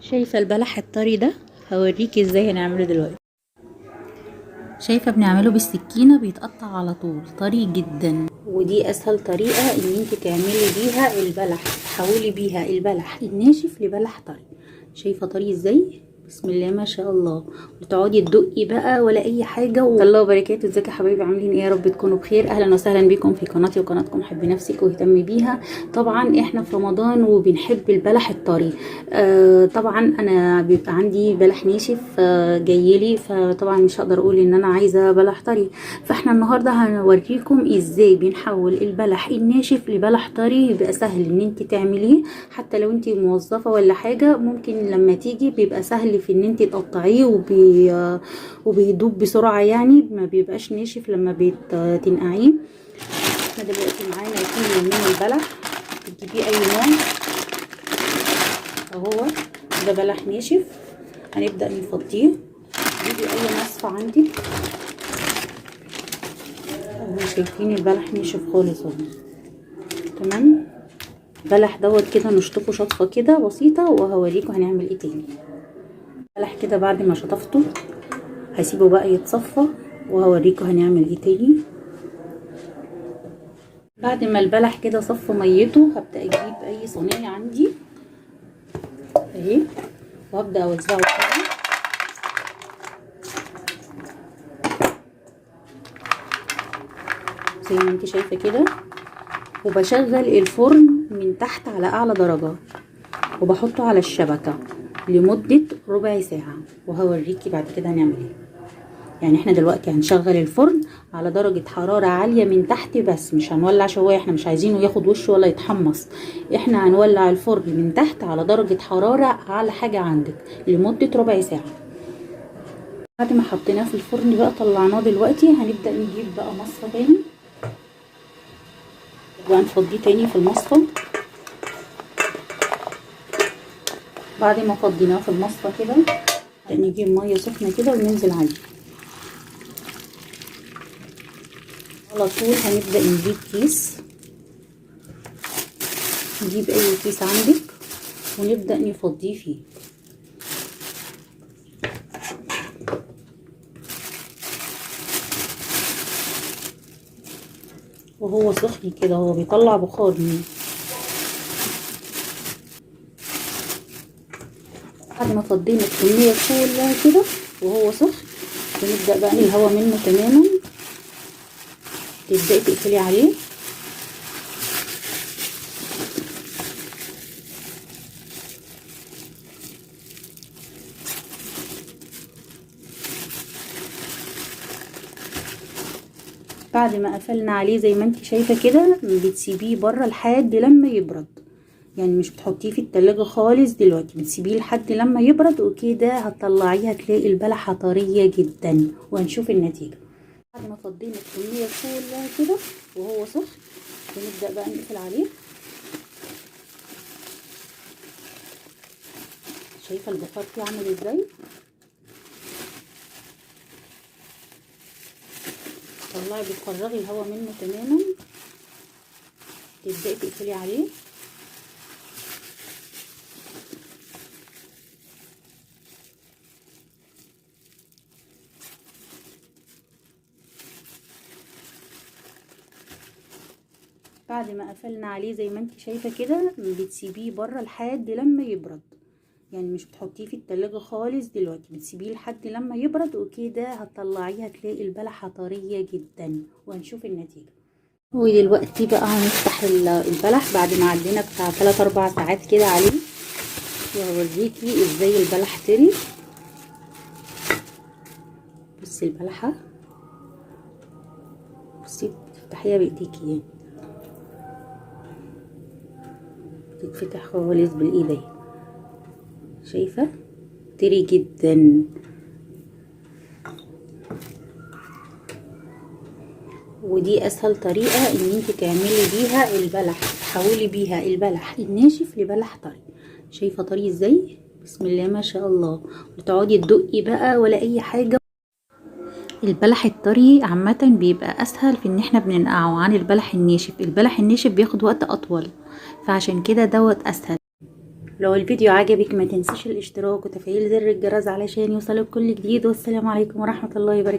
شايفة البلح الطري ده؟ هوريكي ازاي هنعمله دلوقتي. شايفة بنعمله بالسكينة، بيتقطع على طول، طري جدا. ودي اسهل طريقة ان انت تعملي بيها البلح، تحولي بيها البلح الناشف لبلح طري. شايفة طري ازاي؟ بسم الله ما شاء الله. وتقعدي تدقي بقى ولا اي حاجه الله وبركاته. ازيكم يا حبايبي، عاملين ايه؟ يا رب تكونوا بخير. اهلا وسهلا بكم في قناتي وقناتكم حبي نفسك واهتمي بيها. طبعا احنا في رمضان وبنحب البلح الطري. طبعا انا بيبقى عندي بلح ناشف جايلي، فطبعا مش هقدر اقول ان انا عايزه بلح طري. فاحنا النهارده هنوريكم ازاي بنحول البلح الناشف لبلح طري. يبقى سهل ان انت تعمليه، حتى لو انت موظفه ولا حاجه ممكن لما تيجي بيبقى سهل في ان انت تقطعيه وبيدوب بسرعه، يعني ما بيبقاش ناشف لما بتنقعيه. احنا دلوقتي معانا كيلو من البلح، تجيبيه اي نوع اهو. ده بلح ناشف، هنبدا نفضيه. جيبي اي مصفى عندك اهو. شايفين البلح ناشف خالص اهو، تمام. البلح دوت كده نشطفه شطفه كده بسيطه، وهوريكم هنعمل ايه تاني. البلح كده بعد ما شطفته هسيبه بقى يتصفى، وهوريكم هنعمل ايه تاني. بعد ما البلح كده صفى ميته، هبدا اجيب اي صينيه عندي اهي، وهبدا اوزعه كده زي ما انت شايفه كده. وبشغل الفرن من تحت على اعلى درجه، وبحطه على الشبكه لمده ربع ساعه، وهوريكي بعد كده هنعمل ايه. يعني احنا دلوقتي هنشغل الفرن على درجة حرارة عالية من تحت بس، مش هنولع شواية، احنا مش عايزينه ياخد وش ولا يتحمص. احنا هنولع الفرن من تحت على درجة حرارة اعلى حاجة عندك لمدة ربع ساعة. بعد ما حطيناه في الفرن بقى طلعناه، دلوقتي هنبدأ نجيب بقى مصفى تاني، بقى نفضيه تاني في المصفى. بعد ما فضيناه في المصفى كده نجيب مية سخنة كده وننزل عليه على طول. هنبدأ نجيب كيس، نجيب اي كيس عندك ونبدأ نفضيه فيه. وهو سخن كده هو بيطلع بخار منه. بعد ما فضينا الكمية كلها كده وهو سخن، بنبدأ بقى الهواء منه تماما، تبدأي تقفلي عليه. بعد ما قفلنا عليه زي ما انت شايفة كده، بتسيبيه بره لحد لما يبرد. يعني مش بتحطيه في التلاجة خالص دلوقتي، بتسيبيه لحد لما يبرد، وكده هتطلعيه هتلاقي البلحة طرية جدا، وهنشوف النتيجة. بعد ما فضينا الكمية كلها كده وهو سخن، بنبدأ بقى نقفل عليه. شايفة البخار فيه عامل ازاي؟ طلعي بتفرغي الهواء منه تماما، تبدأي تقفلي عليه. بعد ما قفلنا عليه زي ما انت شايفة كده، بتسيبيه بره لحد لما يبرد. يعني مش بتحطيه في التلاجة خالص دلوقتي، بتسيبيه لحد لما يبرد، وكده هتطلعيه هتلاقي البلحة طرية جدا، وهنشوف النتيجة. ودلوقتي بقى هنفتح البلح بعد ما عدينا بتاع 3-4 ساعات كده عليه، وهوريكي ازاي البلح طري. بصي البلحة، بصي تفتحيها بايديكي يعني، تتفتح خالص بالايدين. شايفة طري جدا. ودي اسهل طريقة ان انت تعملي بيها البلح، تحولي بيها البلح الناشف لبلح طري. شايفة طري ازاي؟ بسم الله ما شاء الله. وتقعدي تدقي بقى ولا اي حاجة. البلح الطري عامة بيبقى اسهل في ان احنا بننقعه عن البلح الناشف. البلح الناشف بياخد وقت اطول، فعشان كده دوت اسهل. لو الفيديو عجبك ما تنسيش الاشتراك وتفعيل زر الجرس علشان يوصلك كل جديد، والسلام عليكم ورحمة الله وبركاته.